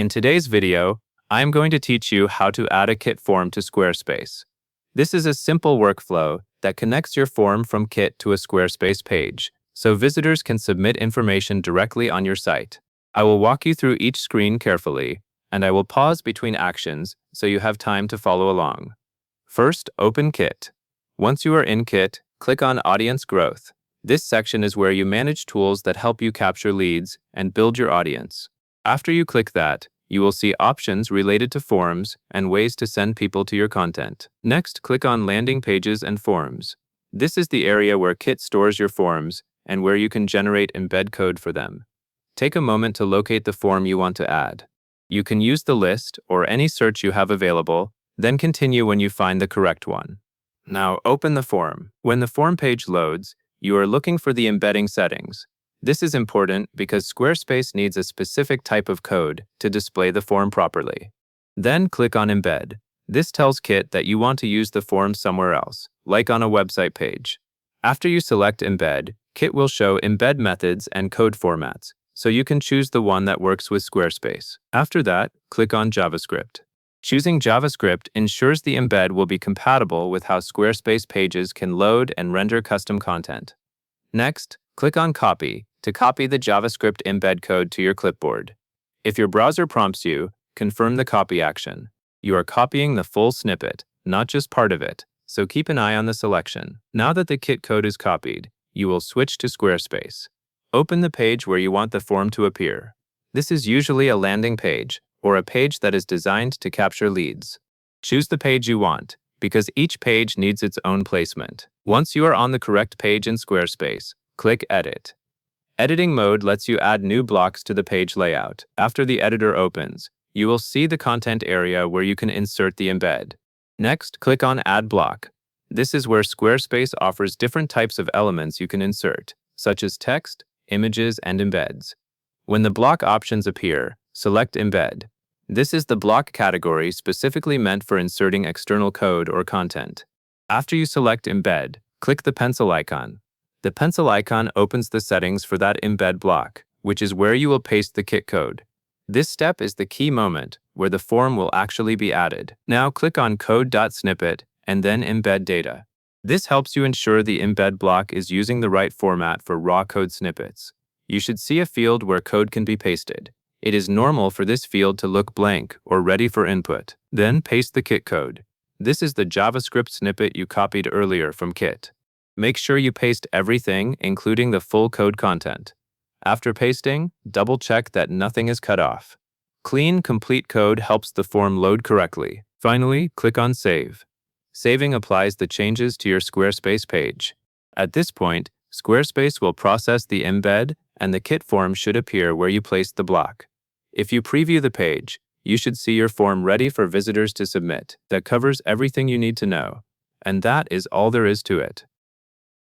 In today's video, I'm going to teach you how to add a Kit form to Squarespace. This is a simple workflow that connects your form from Kit to a Squarespace page, so visitors can submit information directly on your site. I will walk you through each screen carefully, and I will pause between actions so you have time to follow along. First, open Kit. Once you are in Kit, click on Audience Growth. This section is where you manage tools that help you capture leads and build your audience. After you click that, you will see options related to forms and ways to send people to your content. Next, click on Landing Pages and Forms. This is the area where Kit stores your forms and where you can generate embed code for them. Take a moment to locate the form you want to add. You can use the list or any search you have available, then continue when you find the correct one. Now open the form. When the form page loads, you are looking for the embedding settings. This is important because Squarespace needs a specific type of code to display the form properly. Then click on Embed. This tells Kit that you want to use the form somewhere else, like on a website page. After you select Embed, Kit will show embed methods and code formats, so you can choose the one that works with Squarespace. After that, click on JavaScript. Choosing JavaScript ensures the embed will be compatible with how Squarespace pages can load and render custom content. Next, click on Copy to copy the JavaScript embed code to your clipboard. If your browser prompts you, confirm the copy action. You are copying the full snippet, not just part of it, so keep an eye on the selection. Now that the Kit code is copied, you will switch to Squarespace. Open the page where you want the form to appear. This is usually a landing page, or a page that is designed to capture leads. Choose the page you want, because each page needs its own placement. Once you are on the correct page in Squarespace, click Edit. Editing mode lets you add new blocks to the page layout. After the editor opens, you will see the content area where you can insert the embed. Next, click on Add Block. This is where Squarespace offers different types of elements you can insert, such as text, images, and embeds. When the block options appear, select Embed. This is the block category specifically meant for inserting external code or content. After you select Embed, click the pencil icon. The pencil icon opens the settings for that embed block, which is where you will paste the Kit code. This step is the key moment where the form will actually be added. Now click on Code.snippet and then Embed Data. This helps you ensure the embed block is using the right format for raw code snippets. You should see a field where code can be pasted. It is normal for this field to look blank or ready for input. Then paste the Kit code. This is the JavaScript snippet you copied earlier from Kit. Make sure you paste everything, including the full code content. After pasting, double-check that nothing is cut off. Clean, complete code helps the form load correctly. Finally, click on Save. Saving applies the changes to your Squarespace page. At this point, Squarespace will process the embed, and the Kit form should appear where you placed the block. If you preview the page, you should see your form ready for visitors to submit. That covers everything you need to know. And that is all there is to it.